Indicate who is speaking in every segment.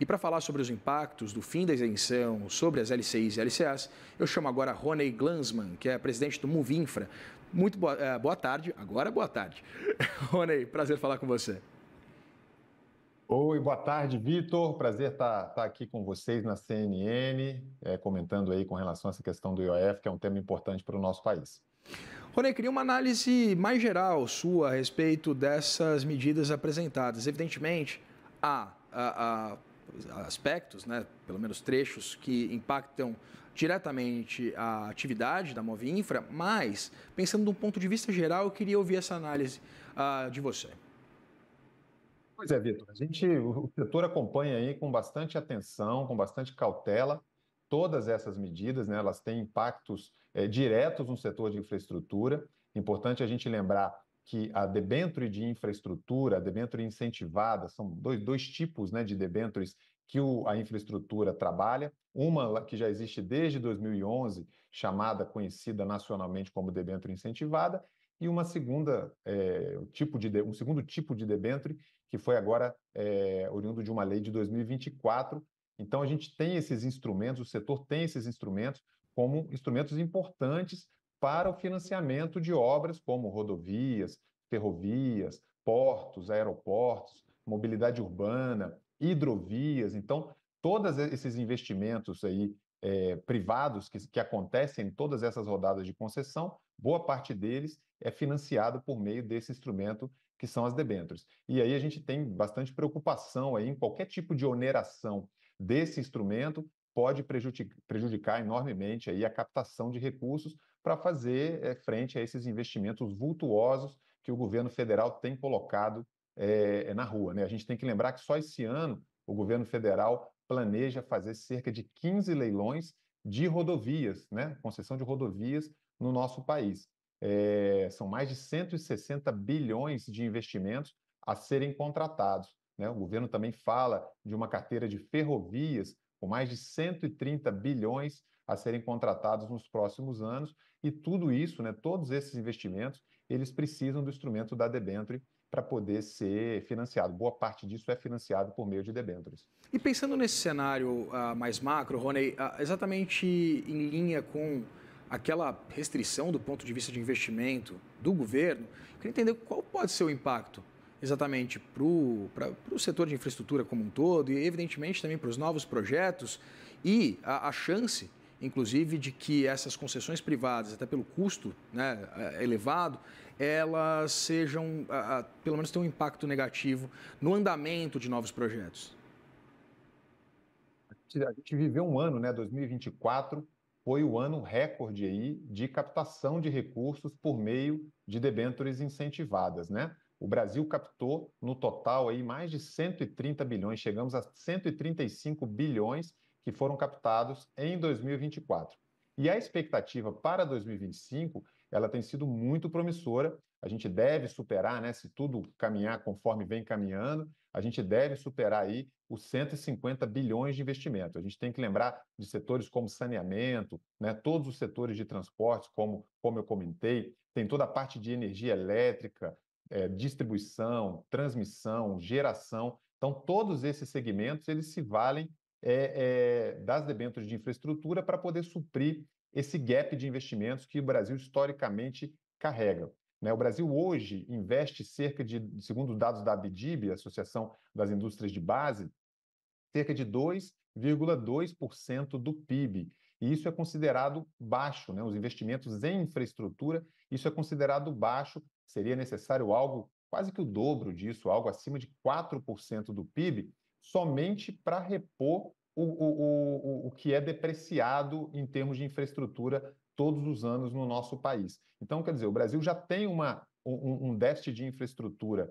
Speaker 1: E para falar sobre os impactos do fim da isenção sobre as LCIs e LCAs, eu chamo agora Rony Glanzman, que é presidente do Movinfra. Muito boa tarde, agora boa tarde. Rony, prazer falar com você.
Speaker 2: Oi, boa tarde, Vitor. Prazer estar aqui com vocês na CNN, comentando aí com relação a essa questão do IOF, que é um tema importante para o nosso país.
Speaker 1: Rony, queria uma análise mais geral sua a respeito dessas medidas apresentadas. Evidentemente, há aspectos, né, pelo menos trechos, que impactam diretamente a atividade da Movinfra, mas, pensando de um ponto de vista geral, eu queria ouvir essa análise de você.
Speaker 2: Pois é, Vitor, o setor acompanha aí com bastante atenção, com bastante cautela, todas essas medidas, né, elas têm impactos diretos no setor de infraestrutura. Importante a gente lembrar que a debênture de infraestrutura, a debênture incentivada, são dois tipos, né, de debêntures que a infraestrutura trabalha. Uma que já existe desde 2011, conhecida nacionalmente como debênture incentivada, e uma segunda, um segundo tipo de debênture que foi agora oriundo de uma lei de 2024. Então, a gente tem esses instrumentos, o setor tem esses instrumentos como instrumentos importantes para o financiamento de obras como rodovias, ferrovias, portos, aeroportos, mobilidade urbana, hidrovias. Então, todos esses investimentos aí privados que acontecem em todas essas rodadas de concessão, boa parte deles é financiado por meio desse instrumento que são as debêntures. E aí a gente tem bastante preocupação aí em qualquer tipo de oneração desse instrumento pode prejudicar enormemente aí a captação de recursos para fazer frente a esses investimentos vultuosos que o governo federal tem colocado na rua, né? A gente tem que lembrar que só esse ano o governo federal planeja fazer cerca de 15 leilões de rodovias, né? Concessão de rodovias no nosso país. São mais de 160 bilhões de investimentos a serem contratados, né? O governo também fala de uma carteira de ferrovias com mais de 130 bilhões a serem contratados nos próximos anos, e tudo isso, né, todos esses investimentos, eles precisam do instrumento da debênture para poder ser financiado. Boa parte disso é financiado por meio de debêntures.
Speaker 1: E pensando nesse cenário mais macro, Rony, exatamente em linha com aquela restrição do ponto de vista de investimento do governo, eu queria entender qual pode ser o impacto exatamente para o setor de infraestrutura como um todo e, evidentemente, também para os novos projetos e a chance, inclusive, de que essas concessões privadas, até pelo custo, né, elevado, elas sejam, pelo menos, tenham um impacto negativo no andamento de novos projetos.
Speaker 2: A gente viveu um ano, né, 2024, foi o ano recorde aí de captação de recursos por meio de debêntures incentivadas, né? O Brasil captou no total aí mais de 130 bilhões, chegamos a 135 bilhões que foram captados em 2024. E a expectativa para 2025, ela tem sido muito promissora. A gente deve superar, né, se tudo caminhar conforme vem caminhando, a gente deve superar aí os 150 bilhões de investimento. A gente tem que lembrar de setores como saneamento, né, todos os setores de transportes, como eu comentei, tem toda a parte de energia elétrica, distribuição, transmissão, geração. Então, todos esses segmentos, eles se valem das debêntures de infraestrutura para poder suprir esse gap de investimentos que o Brasil historicamente carrega. O Brasil hoje investe cerca de, segundo dados da ABDIB, Associação das Indústrias de Base, cerca de 2,2% do PIB. E isso é considerado baixo, né? Os investimentos em infraestrutura, isso é considerado baixo. Seria necessário algo quase que o dobro disso, algo acima de 4% do PIB, somente para repor o que é depreciado em termos de infraestrutura todos os anos no nosso país. Então, quer dizer, o Brasil já tem um déficit de infraestrutura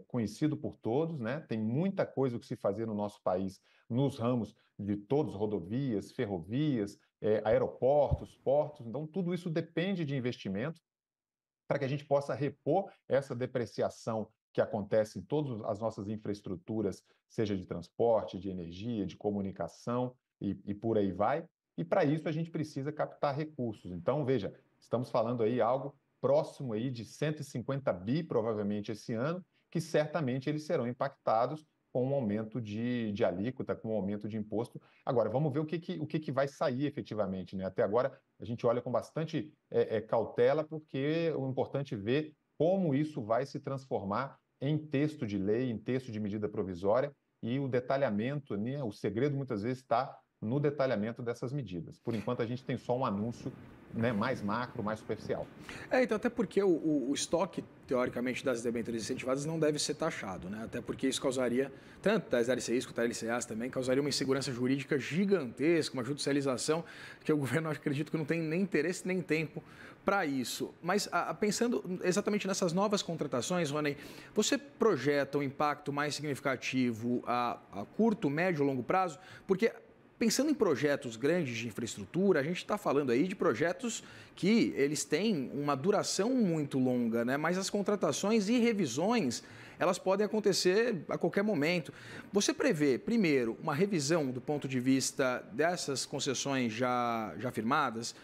Speaker 2: conhecido por todos, né? Tem muita coisa que se fazer no nosso país nos ramos de todos, rodovias, ferrovias, aeroportos, portos. Então, tudo isso depende de investimento para que a gente possa repor essa depreciação que acontece em todas as nossas infraestruturas, seja de transporte, de energia, de comunicação e por aí vai. E para isso a gente precisa captar recursos. Então, veja, estamos falando aí algo próximo aí de 150 bi, provavelmente esse ano, que certamente eles serão impactados com um aumento de alíquota, com um aumento de imposto. Agora, vamos ver o que vai sair efetivamente, né? Até agora, a gente olha com bastante cautela, porque o importante é ver como isso vai se transformar em texto de lei, em texto de medida provisória, e o detalhamento, né? O segredo muitas vezes está no detalhamento dessas medidas. Por enquanto, a gente tem só um anúncio, né, mais macro, mais superficial.
Speaker 1: Então, até porque o estoque, teoricamente, das debêntures incentivadas não deve ser taxado, né? Até porque isso causaria, tanto das LCIs quanto das LCAs também, causaria uma insegurança jurídica gigantesca, uma judicialização, que o governo, acredito que não tem nem interesse nem tempo para isso. Mas pensando exatamente nessas novas contratações, Rony, você projeta um impacto mais significativo a curto, médio, longo prazo? Porque pensando em projetos grandes de infraestrutura, a gente está falando aí de projetos que eles têm uma duração muito longa, né? Mas as contratações e revisões, elas podem acontecer a qualquer momento. Você prevê, primeiro, uma revisão do ponto de vista dessas concessões já firmadas?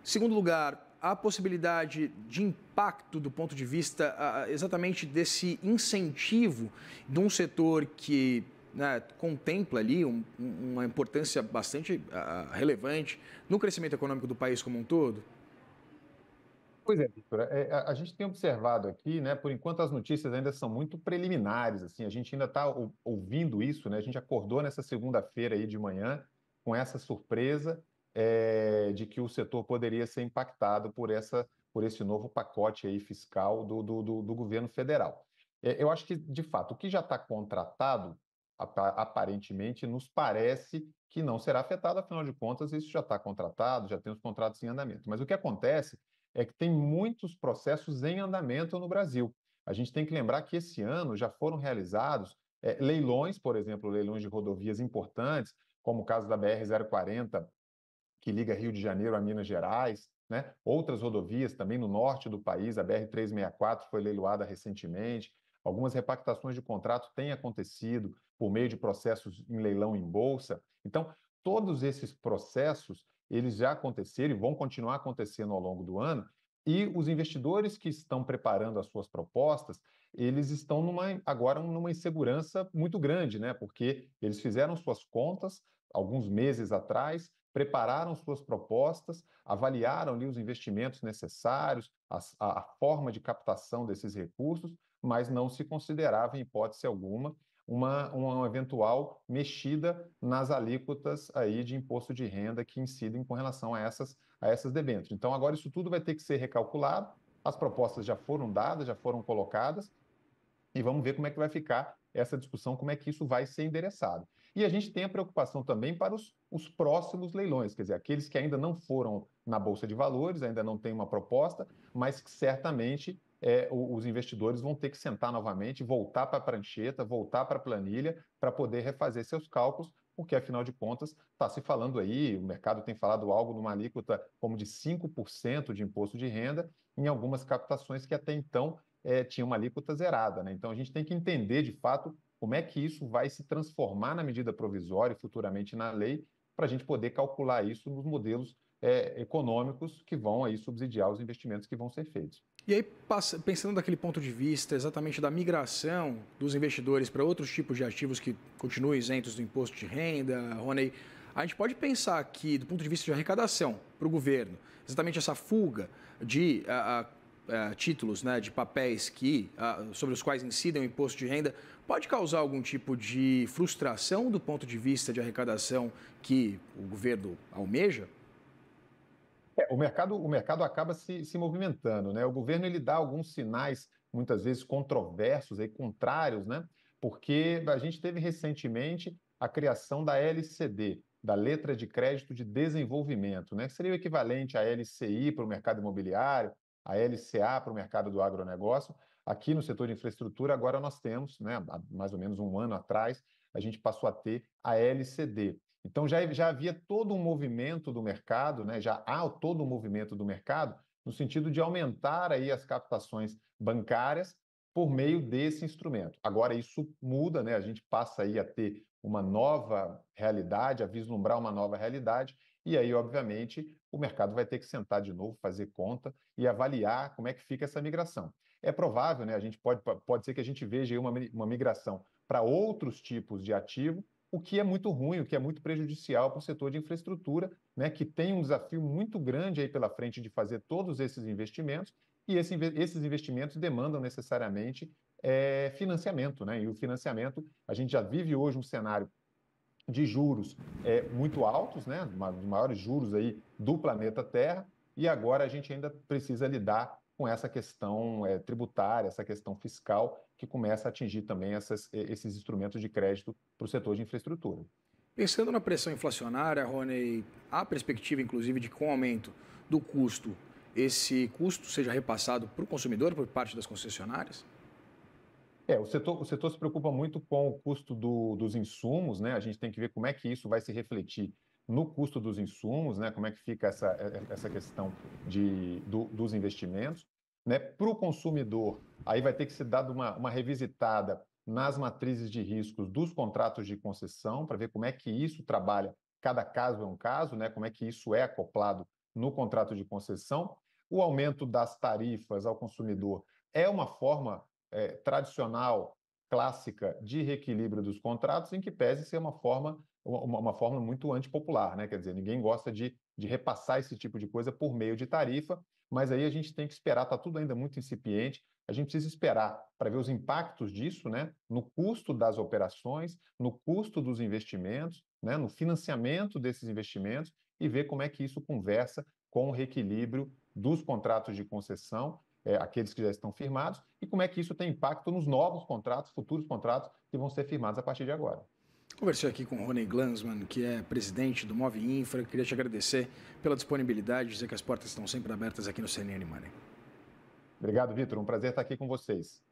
Speaker 1: Segundo lugar, a possibilidade de impacto do ponto de vista exatamente desse incentivo de um setor que, né, contempla ali uma importância bastante relevante no crescimento econômico do país como um todo?
Speaker 2: Pois é, Victor, a gente tem observado aqui, né, por enquanto as notícias ainda são muito preliminares, assim, a gente ainda está ouvindo isso, né, a gente acordou nessa segunda-feira aí de manhã com essa surpresa de que o setor poderia ser impactado por esse novo pacote aí fiscal do governo federal. Eu acho que, de fato, o que já está contratado, aparentemente, nos parece que não será afetado, afinal de contas, isso já está contratado, já tem os contratos em andamento. Mas o que acontece é que tem muitos processos em andamento no Brasil. A gente tem que lembrar que esse ano já foram realizados leilões, por exemplo, leilões de rodovias importantes, como o caso da BR-040, que liga Rio de Janeiro a Minas Gerais, né? Outras rodovias também no norte do país, a BR-364 foi leiloada recentemente. Algumas repactações de contrato têm acontecido por meio de processos em leilão em bolsa. Então, todos esses processos, eles já aconteceram e vão continuar acontecendo ao longo do ano, e os investidores que estão preparando as suas propostas, eles estão agora numa insegurança muito grande, né? Porque eles fizeram suas contas alguns meses atrás, prepararam suas propostas, avaliaram ali os investimentos necessários, a forma de captação desses recursos, mas não se considerava, em hipótese alguma, uma eventual mexida nas alíquotas aí de imposto de renda que incidem com relação a essas debêntures. Então, agora isso tudo vai ter que ser recalculado, as propostas já foram dadas, já foram colocadas, e vamos ver como é que vai ficar essa discussão, como é que isso vai ser endereçado. E a gente tem a preocupação também para os próximos leilões, quer dizer, aqueles que ainda não foram na Bolsa de Valores, ainda não tem uma proposta, mas que certamente os investidores vão ter que sentar novamente, voltar para a prancheta, voltar para a planilha, para poder refazer seus cálculos, porque, afinal de contas, está se falando aí, o mercado tem falado algo numa alíquota como de 5% de imposto de renda, em algumas captações que até então tinha uma alíquota zerada, né? Então, a gente tem que entender, de fato, como é que isso vai se transformar na medida provisória e futuramente na lei, para a gente poder calcular isso nos modelos econômicos que vão aí subsidiar os investimentos que vão ser feitos.
Speaker 1: E aí, pensando daquele ponto de vista exatamente da migração dos investidores para outros tipos de ativos que continuem isentos do imposto de renda, Rony, a gente pode pensar que, do ponto de vista de arrecadação para o governo, exatamente essa fuga de títulos, né, de papéis sobre os quais incidem o imposto de renda, pode causar algum tipo de frustração do ponto de vista de arrecadação que o governo almeja?
Speaker 2: O mercado acaba se movimentando, né? O governo ele dá alguns sinais, muitas vezes controversos, aí, contrários, né? Porque a gente teve recentemente a criação da LCD, da Letra de Crédito de Desenvolvimento, né? Que seria o equivalente à LCI para o mercado imobiliário, a LCA para o mercado do agronegócio. Aqui no setor de infraestrutura, agora nós temos, né, há mais ou menos um ano atrás, a gente passou a ter a LCD. Então, já havia todo um movimento do mercado, né? Já há todo um movimento do mercado no sentido de aumentar aí as captações bancárias por meio desse instrumento. Agora, isso muda, né? A gente passa aí a ter uma nova realidade, a vislumbrar uma nova realidade, e aí, obviamente, o mercado vai ter que sentar de novo, fazer conta e avaliar como é que fica essa migração. É provável, né? Pode ser que a gente veja aí uma migração para outros tipos de ativo, o que é muito ruim, o que é muito prejudicial para o setor de infraestrutura, né, que tem um desafio muito grande aí pela frente de fazer todos esses investimentos, e esses investimentos demandam necessariamente financiamento, né? E o financiamento, a gente já vive hoje um cenário de juros muito altos, né? Dos maiores juros aí do planeta Terra, e agora a gente ainda precisa lidar com essa questão tributária, essa questão fiscal, que começa a atingir também esses instrumentos de crédito para o setor de infraestrutura.
Speaker 1: Pensando na pressão inflacionária, Rony, há perspectiva, inclusive, de que com o aumento do custo, esse custo seja repassado para o consumidor por parte das concessionárias?
Speaker 2: O setor se preocupa muito com o custo dos insumos, né? A gente tem que ver como é que isso vai se refletir no custo dos insumos, né? Como é que fica essa questão dos investimentos, né? Para o consumidor, aí vai ter que ser dado uma revisitada nas matrizes de riscos dos contratos de concessão, para ver como é que isso trabalha, cada caso é um caso, né? Como é que isso é acoplado no contrato de concessão. O aumento das tarifas ao consumidor é uma forma tradicional, clássica de reequilíbrio dos contratos, em que pese ser uma forma muito antipopular, né? Quer dizer, ninguém gosta de repassar esse tipo de coisa por meio de tarifa, mas aí a gente tem que esperar, está tudo ainda muito incipiente, a gente precisa esperar para ver os impactos disso, né? No custo das operações, no custo dos investimentos, né? No financiamento desses investimentos, e ver como é que isso conversa com o reequilíbrio dos contratos de concessão, aqueles que já estão firmados, e como é que isso tem impacto nos novos contratos, futuros contratos que vão ser firmados a partir de agora.
Speaker 1: Conversei aqui com o Rony Glanzmann, que é presidente do Move Infra. Queria te agradecer pela disponibilidade, dizer que as portas estão sempre abertas aqui no CNN Money.
Speaker 2: Obrigado, Vitor. Um prazer estar aqui com vocês.